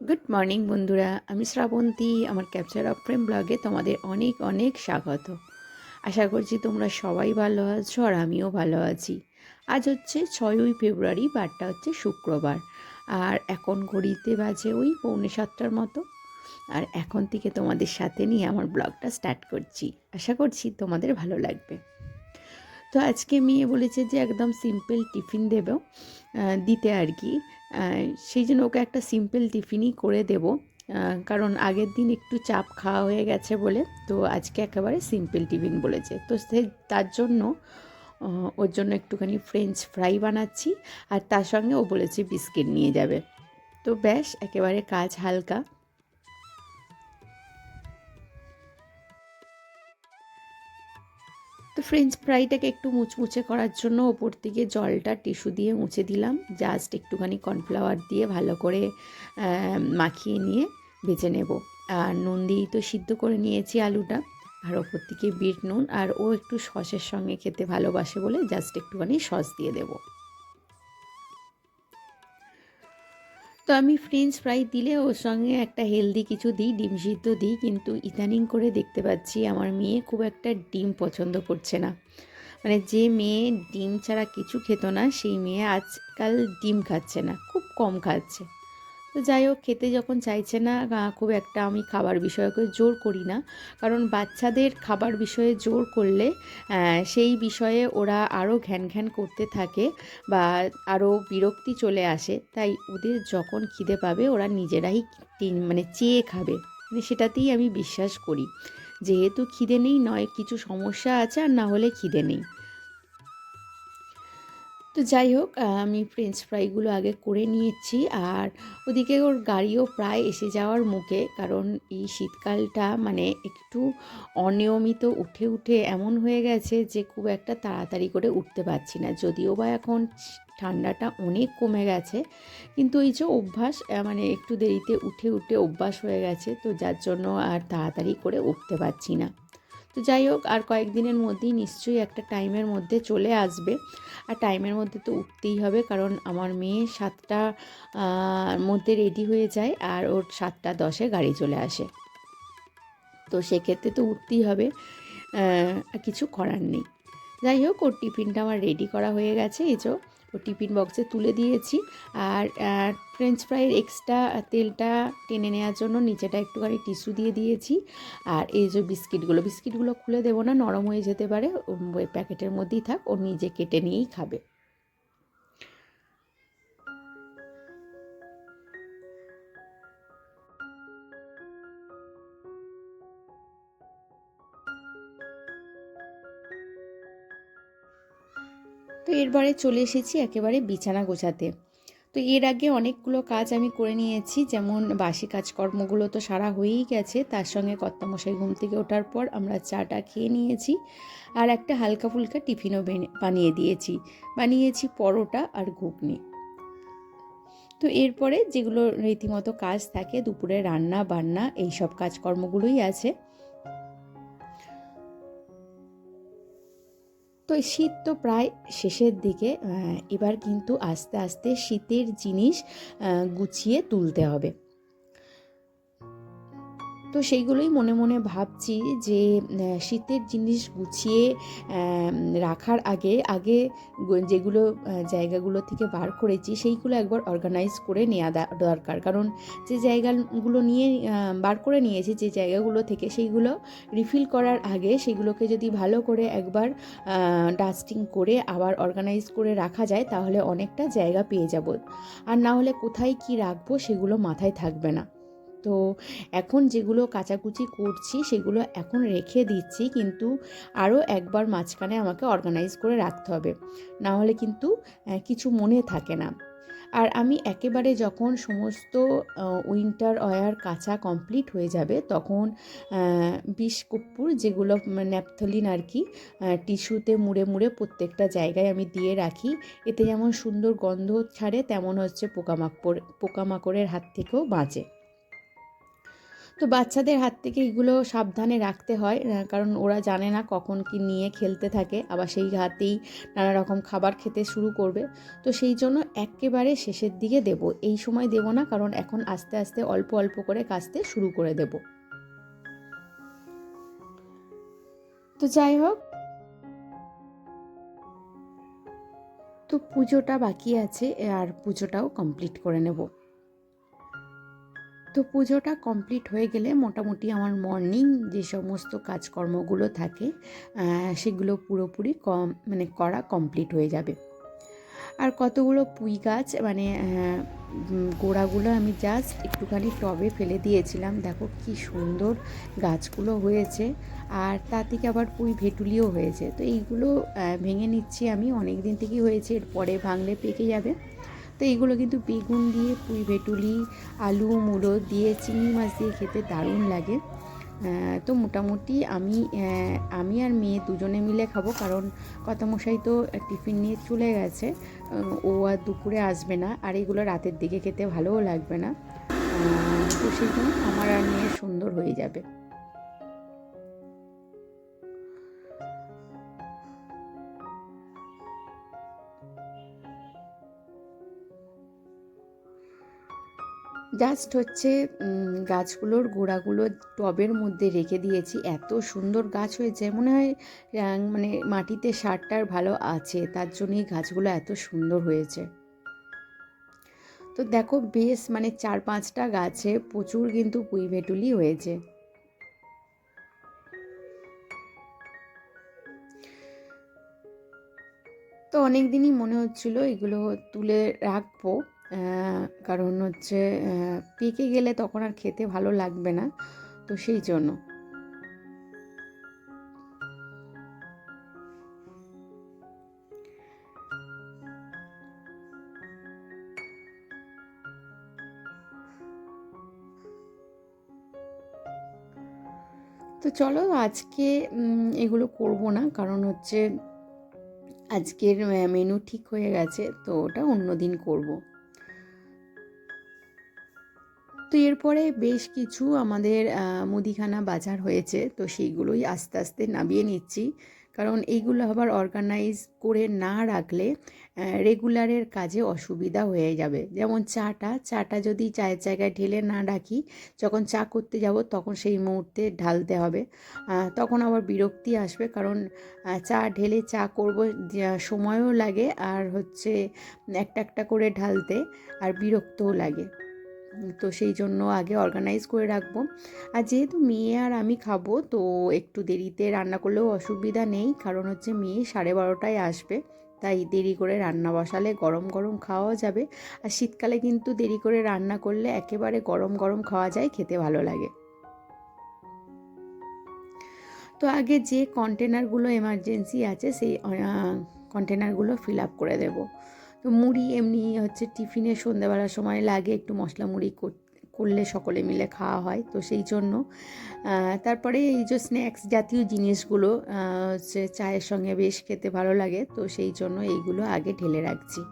Good morning বন্ধুরা, আমি শ্রাবন্তী। আমার ক্যাপচার অফ ফ্রেম ব্লগে তোমাদের অনেক অনেক স্বাগত। আশা করছি তোমরা সবাই ভালো আছো আর আমিও ভালো আছি। আজ হচ্ছে 6ই ফেব্রুয়ারি, বারটা হচ্ছে শুক্রবার, আর এখন ঘড়িতে বাজে ওই 6:45 মতো। আর এখন থেকে তোমাদের সাথে নিয়ে আমার ব্লগটা স্টার্ট করছি। আশা করছি তোমাদের ভালো লাগবে। তো আজকে মেয়ে বলেছে যে একদম সিম্পল টিফিন দিতে আর কি। সেই জন্য ওকে একটা সিম্পল টিফিনই করে দেব, কারণ আগের দিন একটু চাপ খাওয়া হয়ে গেছে বলে। তো আজকে একেবারে সিম্পল টিফিন বলেছে, তো তার জন্য ওর জন্য একটুখানি ফ্রেঞ্চ ফ্রাই বানাচ্ছি, আর তার সঙ্গে ও বলেছে বিস্কিট নিয়ে যাবে। তো ব্যাস, একেবারে কাজ হালকা। তো ফ্রেঞ্চ ফ্রাইটাকে একটু মুচমুচে করার জন্য ওপর থেকে জলটা টিস্যু দিয়ে মুছে দিলাম। জাস্ট একটুখানি কর্নফ্লাওয়ার দিয়ে ভালো করে মাখিয়ে নিয়ে ভেজে নেব। আর নুন দিয়েই তো সিদ্ধ করে নিয়েছি আলুটা, আর ওপর থেকে বিট নুন। আর ও একটু সসের সঙ্গে খেতে ভালোবাসে বলে জাস্ট একটুখানি সস দিয়ে দেবো। তো আমি ফ্রেঞ্চ ফ্রাই দিলে ওর সঙ্গে একটা হেলদি কিছু দিই, ডিম সিদ্ধ দিই। কিন্তু ইদানিং করে দেখতে পাচ্ছি আমার মেয়ে খুব একটা ডিম পছন্দ করছে না। মানে যে মেয়ে ডিম ছাড়া কিছু খেত না, সেই মেয়ে আজকাল ডিম খাচ্ছে না, খুব কম খাচ্ছে। তো যাই হোক, খেতে যখন চাইছে না, খুব একটা আমি খাবার বিষয়ে জোর করি না। কারণ বাচ্চাদের খাবার বিষয়ে জোর করলে সেই বিষয়ে ওরা আরও ঘ্যান ঘ্যান করতে থাকে বা আরও বিরক্তি চলে আসে। তাই ওদের যখন খিদে পাবে ওরা নিজেরাই মানে চেয়ে খাবে, মানে সেটাতেই আমি বিশ্বাস করি। যেহেতু খিদে নেই, নয় কিছু সমস্যা আছে, আর না হলে খিদে নেই। তো যাই হোক, আমি ফ্রেঞ্চ ফ্রাইগুলো আগে করে নিয়েছি। আর ওদিকে ওর গাড়িও প্রায় এসে যাওয়ার মুখে, কারণ এই শীতকালটা মানে একটু অনিয়মিত উঠে উঠে এমন হয়ে গেছে যে খুব একটা তাড়াতাড়ি করে উঠতে পারছি না। যদিও বা এখন ঠান্ডাটা অনেক কমে গেছে, কিন্তু এই যে অভ্যাস, মানে একটু দেরিতে উঠে উঠে অভ্যাস হয়ে গেছে, তো যার জন্য আর তাড়াতাড়ি করে উঠতে পারছি না। তো যাই হোক, আর কয়েকদিনের মধ্যেই নিশ্চয়ই একটা টাইমের মধ্যে চলে আসবে। আর টাইমের মধ্যে তো উঠতেই হবে, কারণ আমার মেয়ে 7টা মধ্যে রেডি হয়ে যায়, আর ওর 7:10 গাড়ি চলে আসে। তো সেক্ষেত্রে তো উঠতেই হবে, কিছু করার নেই। যাই হোক, ওর টিফিনটা আমার রেডি করা হয়ে গেছে। এই যে ওর টিফিন বক্সে তুলে দিয়েছি। আর ফ্রেঞ্চ ফ্রাইয়ের এক্সট্রা তেলটা টেনে নেওয়ার জন্য নিচেটা একটুখানি টিস্যু দিয়ে দিয়েছি। আর এই যে বিস্কিটগুলো খুলে দেবো না, নরম হয়ে যেতে পারে, ওই প্যাকেটের মধ্যেই থাক, ও নিজে কেটে নিয়েই খাবে। তো এরপরে চলে এসেছি একেবারে বিছানা গোছাতে। তো এর আগে অনেকগুলো কাজ আমি করে নিয়েছি, যেমন বাসি কাজকর্মগুলো তো সারা হয়েই গেছে, তার সঙ্গে কর্তামশাই ঘুম থেকে ওঠার পর আমরা চাটা খেয়ে নিয়েছি। আর একটা হালকা ফুলকা টিফিনও বানিয়েছি পরোটা আর ঘুগনি। তো এরপরে যেগুলো রীতিমতো কাজ থাকে, দুপুরে রান্না বান্না এইসব কাজকর্মগুলোই আছে। তো শীত তো প্রায় শেষের দিকে, এবার কিন্তু আস্তে আস্তে শীতের জিনিস গুছিয়ে তুলতে হবে। তো সেইগুলোই মনে মনে ভাবছি যে শীতের জিনিস গুছিয়ে রাখার আগে আগে যেগুলো জায়গাগুলো থেকে বার করেছি সেইগুলো একবার অর্গানাইজ করে নেওয়া দরকার। কারণ যে জায়গাগুলো নিয়ে বার করে নিয়েছি, যে জায়গাগুলো থেকে, সেইগুলো রিফিল করার আগে সেগুলোকে যদি ভালো করে একবার ডাস্টিং করে আবার অর্গানাইজ করে রাখা যায়, তাহলে অনেকটা জায়গা পেয়ে যাব। আর না হলে কোথায় কি রাখবো সেগুলো মাথায় থাকবে না। তো এখন যেগুলো কাচাকুচি করছি সেগুলো এখন রেখে দিচ্ছি, কিন্তু আরও একবার মাঝখানে আমাকে অর্গানাইজ করে রাখতে হবে, না হলে কিন্তু কিছু মনে থাকে না। আর আমি একেবারে যখন সমস্ত উইন্টার ওয়্যার কাচা কমপ্লিট হয়ে যাবে, তখন বিষ কর্পূর, যেগুলো ন্যাপথলিন আর কি, টিস্যুতে মুড়ে মুড়ে প্রত্যেকটা জায়গায় আমি দিয়ে রাখি। এতে যেমন সুন্দর গন্ধ ছাড়ে, তেমন হচ্ছে পোকামাকড়ের হাত থেকেও বাঁচে। তো বাচ্চাদের হাত থেকে এগুলো সাবধানে রাখতে হয়, কারণ ওরা জানে না কখন কি নিয়ে খেলতে থাকে, আবার সেই হাতেই নানা রকম খাবার খেতে শুরু করবে। তো সেই জন্য একেবারে শেষের দিকে দেব, এই সময় দেব না, কারণ এখন আস্তে আস্তে অল্প অল্প করে কাচতে শুরু করে দেব। তো যাই হোক, তো পুজোটা বাকি আছে, আর পুজোটাও কমপ্লিট করে নেব। তো পুজোটা কমপ্লিট হয়ে গেলে মোটামুটি আমার মর্নিং যে সমস্ত কাজকর্মগুলো থাকে সেগুলো পুরোপুরি করা কমপ্লিট হয়ে যাবে। আর কতগুলো পুঁই গাছ গোড়াগুলো আমি জাস্ট একটুখানি টবে ফেলে দিয়েছিলাম, দেখো কি সুন্দর গাছগুলো হয়েছে। আর তা থেকে আবার পুঁই ভেটুলিও হয়েছে। তো এইগুলো ভেঙে নিচ্ছি আমি, অনেক দিন থেকেই হয়েছে, এরপরে ভাঙলে পেকে যাবে। তো এইগুলো কিন্তু বেগুন দিয়ে, পুঁই ভেটুলি, আলু মূলো দিয়ে, চিংড়ি মাছ দিয়ে খেতে দারুণ লাগে। তো মোটামুটি আমি আর মেয়ে দুজনে মিলে খাবো, কারণ কর্তামশাই তো টিফিন নিয়ে চলে গেছে, ও আর দুপুরে আসবে না, আর এগুলো রাতের দিকে খেতে ভালোও লাগবে না। তো সেই জন্য আমার আর মেয়ের সুন্দর হয়ে যাবে। জাস্ট হচ্ছে গাছগুলোর গোড়াগুলো টবের মধ্যে রেখে দিয়েছি, এত সুন্দর গাছ হয়েছে, মনে হয় মাটিতে সারটার ভালো আছে, তার জন্যই গাছগুলো এত সুন্দর হয়েছে। তো দেখো বেশ 4-5টা গাছে প্রচুর কিন্তু পুঁই ভেটুলি হয়েছে। তো অনেক দিনই মনে হচ্ছিল এগুলো তুলে রাখবো, কারণ হচ্ছে পেকে গেলে তখন আর খেতে ভালো লাগবে না, তো সেই জন্য। তো চলো আজকে এগুলো করব না, কারণ হচ্ছে আজকের মেনু ঠিক হয়ে গেছে, তো ওটা অন্য দিন করব। তো এরপরে বেশ কিছু আমাদের মুদিখানা বাজার হয়েছে, তো সেইগুলোই আস্তে আস্তে নামিয়ে নিচ্ছি, কারণ এইগুলো আবার অর্গানাইজ করে না রাখলে রেগুলারের কাজে অসুবিধা হয়ে যাবে। যেমন চাটা যদি চায়ের জায়গায় ঢেলে না রাখি, যখন চা করতে যাব তখন সেই মুহূর্তে ঢালতে হবে, তখন আবার বিরক্তি আসবে, কারণ চা ঢেলে চা করব, সময়ও লাগে, আর হচ্ছে একটা একটা করে ঢালতে আর বিরক্তও লাগে। তো সেই জন্য আগে অর্গানাইজ করে রাখবো। আর যেহেতু মেয়ে আর আমি খাবো, তো একটু দেরিতে রান্না করলেও অসুবিধা নেই, কারণ হচ্ছে মেয়ে 12:30টায় আসবে, তাই দেরি করে রান্না বসালে গরম গরম খাওয়া যাবে। আর শীতকালে কিন্তু দেরি করে রান্না করলে একেবারে গরম গরম খাওয়া যায়, খেতে ভালো লাগে। তো আগে যে কন্টেনারগুলো এমার্জেন্সি আছে সেই কন্টেনারগুলো ফিল আপ করে দেব। তো মুড়ি এমনি হচ্ছে টিফিনে সন্ধ্যাবেলার সময় লাগে, একটু মশলা মুড়ি করলে সকলে মিলে খাওয়া হয়, তো সেই জন্য। তারপরে এই যে স্ন্যাক্স জাতীয় জিনিসগুলো হচ্ছে চায়ের সঙ্গে বেশ খেতে ভালো লাগে, তো সেই জন্য এইগুলো আগে ঢেলে রাখছি।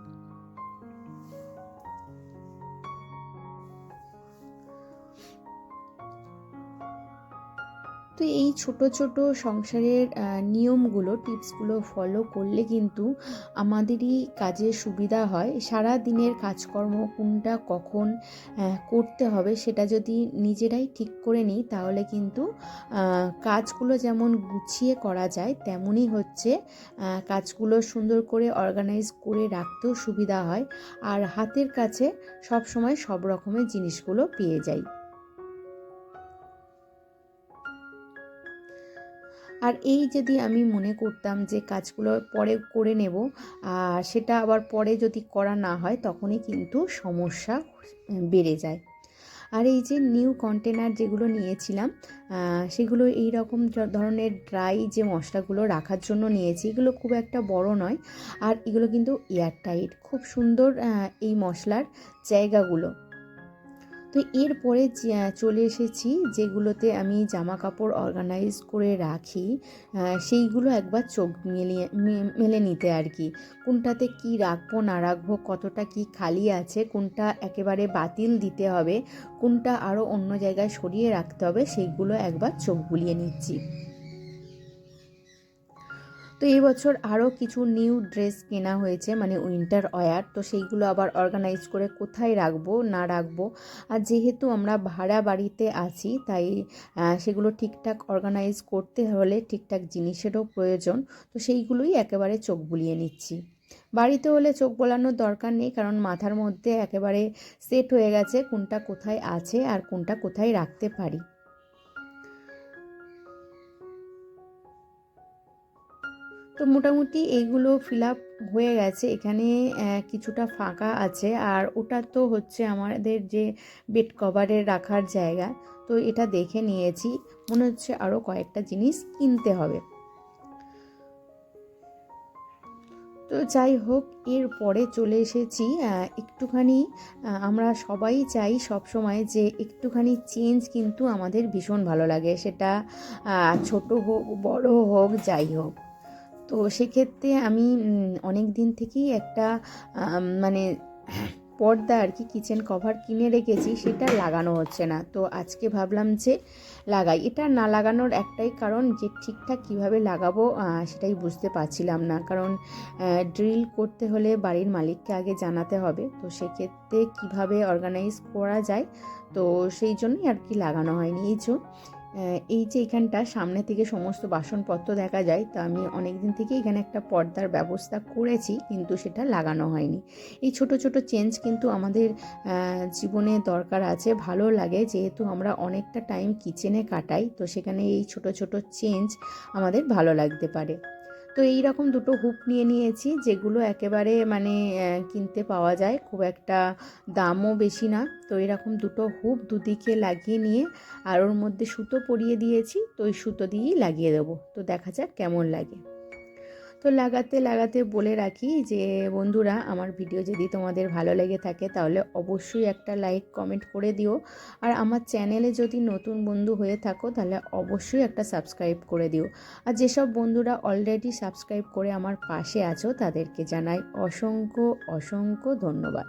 তো এই ছোট ছোট সংসারের নিয়মগুলো, টিপসগুলো ফলো করলে কিন্তু আমাদেরই কাজে সুবিধা হয়। সারা দিনের কাজকর্ম কোনটা কখন করতে হবে সেটা যদি নিজেরাই ঠিক করে নিই, তাহলে কিন্তু কাজগুলো যেমন গুছিয়ে করা যায়, তেমনই হচ্ছে কাজগুলো সুন্দর করে অর্গানাইজ করে রাখতেও সুবিধা হয়, আর হাতের কাছে সব সময় সব রকমের জিনিসগুলো পেয়ে যাই। আর এই যদি আমি মনে করতাম যে কাজগুলো পরে করে নেব, আর সেটা আবার পরে যদি করা না হয়, তখনই কিন্তু সমস্যা বেড়ে যায়। আর এই যে নিউ কন্টেনার যেগুলো নিয়েছিলাম, সেগুলো এই রকম ধরনের ড্রাই যে মশলাগুলো রাখার জন্য নিয়েছি, এগুলো খুব একটা বড় নয়, আর এগুলো কিন্তু এয়ারটাইট, খুব সুন্দর এই মশলার জায়গাগুলো। তো এরপরে চলে এসেছি যেগুলোতে আমি জামা কাপড় অর্গানাইজ করে রাখি, সেইগুলো একবার চোখ মেলে নিতে আর কি। কোনটাতে কি রাখবো না রাখবো, কতটা কি খালি আছে, কোনটা একেবারে বাতিল দিতে হবে, কোনটা আরও অন্য জায়গায় সরিয়ে রাখতে হবে, সেইগুলো একবার চোখ বুলিয়ে নিচ্ছি। তো এই বছর আরও কিছু নিউ ড্রেস কেনা হয়েছে, মানে উইন্টার ওয়্যার। তো সেইগুলো আবার অর্গানাইজ করে কোথায় রাখবো না রাখবো। আর যেহেতু আমরা ভাড়া বাড়িতে আছি, তাই সেগুলো ঠিকঠাক অর্গানাইজ করতে হলে ঠিকঠাক জিনিসেরও প্রয়োজন। তো সেইগুলোই একেবারে চোখ বুলিয়ে নিচ্ছি। বাড়িতে হলে চোখ বোলানোর দরকার নেই, কারণ মাথার মধ্যে একেবারে সেট হয়ে গেছে কোনটা কোথায় আছে আর কোনটা কোথায় রাখতে পারি। তো মোটামুটি এইগুলো ফিল আপ হয়ে গেছে। এখানে কিছুটা ফাঁকা আছে, আর ওটা তো হচ্ছে আমাদের যে বেড কভারের রাখার জায়গা। তো এটা দেখে নিয়েছি, মনে হচ্ছে আরও কয়েকটা জিনিস কিনতে হবে। তো যাই হোক, এরপরে চলে এসেছি একটুখানি, আমরা সবাই চাই সব সময় যে একটুখানি চেঞ্জ কিন্তু আমাদের ভীষণ ভালো লাগে, সেটা ছোট হোক বড় হোক যাই হোক। তো সেক্ষেত্রে আমি অনেক দিন থেকেই একটা মানে পর্দা আর কি, কিচেন কভার কিনে রেখেছি, সেটা লাগানো হচ্ছে না। তো আজকে ভাবলাম যে লাগাই। এটা না লাগানোর একটাই কারণ, যে ঠিকঠাক কিভাবে লাগাবো সেটাই বুঝতে পারছিলাম না। কারণ ড্রিল করতে হলে বাড়ির মালিককে আগে জানাতে হবে। তো সেক্ষেত্রে কিভাবে অর্গানাইজ করা যায়, তো সেই জন্যই আর কি লাগানো হয়নি। এই যে এখানটা সামনে থেকে সমস্ত বাসনপত্র দেখা যায়, তো আমি অনেক দিন থেকে এখানে একটা পর্দার ব্যবস্থা করেছি, কিন্তু সেটা লাগানো হয়নি। এই ছোট ছোট চেঞ্জ কিন্তু আমাদের জীবনে দরকার আছে, ভালো লাগে, যেহেতু আমরা অনেকটা টাইম কিচেনে কাটাই। তো সেখানে এই ছোট ছোট চেঞ্জ আমাদের ভালো লাগতে পারে। তো এই রকম দুটো হুক নিয়ে নিয়েছি, যেগুলো একেবারে মানে কিনতে পাওয়া যায়, খুব একটা দামও বেশি না। তো এরকম দুটো হুক দুদিকে লাগিয়ে নিয়ে, আর ওর মধ্যে সুতো পরিয়ে দিয়েছি। তো ওই সুতো দিয়েই লাগিয়ে দেবো। তো দেখা যাক কেমন লাগে। তো লাগাতে লাগাতে বলে রাখি যে বন্ধুরা, আমার ভিডিও যদি তোমাদের ভালো লেগে থাকে তাহলে অবশ্যই একটা লাইক কমেন্ট করে দিও। আর আমার চ্যানেলে যদি নতুন বন্ধু হয়ে থাকো তাহলে অবশ্যই একটা সাবস্ক্রাইব করে দিও। আর যেসব বন্ধুরা অলরেডি সাবস্ক্রাইব করে আমার পাশে আছো তাদেরকে জানাই অসংখ্য অসংখ্য ধন্যবাদ।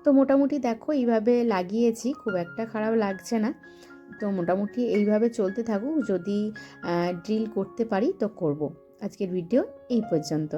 তো মোটামুটি দেখো এইভাবে লাগিয়েছি, খুব একটা খারাপ লাগছে না। তো মোটামুটি এইভাবে চলতে থাকুক, যদি ড্রিল করতে পারি তো করব। আজকের ভিডিও এই পর্যন্ত।